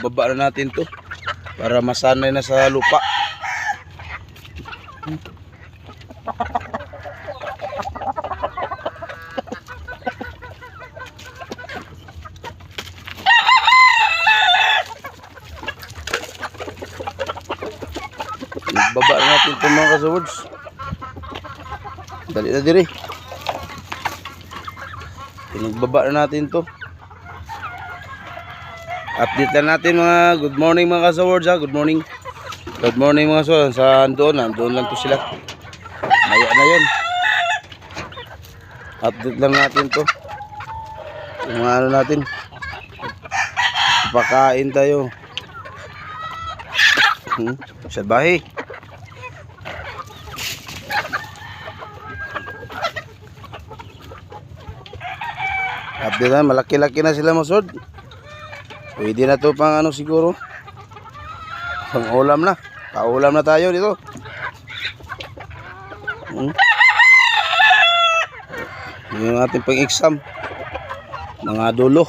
Baba na natin to para masanay na sa lupa. Baba na natin ito mga ka-swords. Dali na diri. Pinagbaba na natin to. Update na natin mga good morning mga ka-swords ha. Good morning. Good morning mga ka-swords. Nandoon lang to sila. Maya na yun. Update lang natin to. Yung ano natin. Pakain tayo. Salbahe. Update na, malaki-laki na sila masod. Pwede na to pang ano siguro. Pang ulam na. Paulam na tayo dito. Yung ating pang exam. Mga dulo.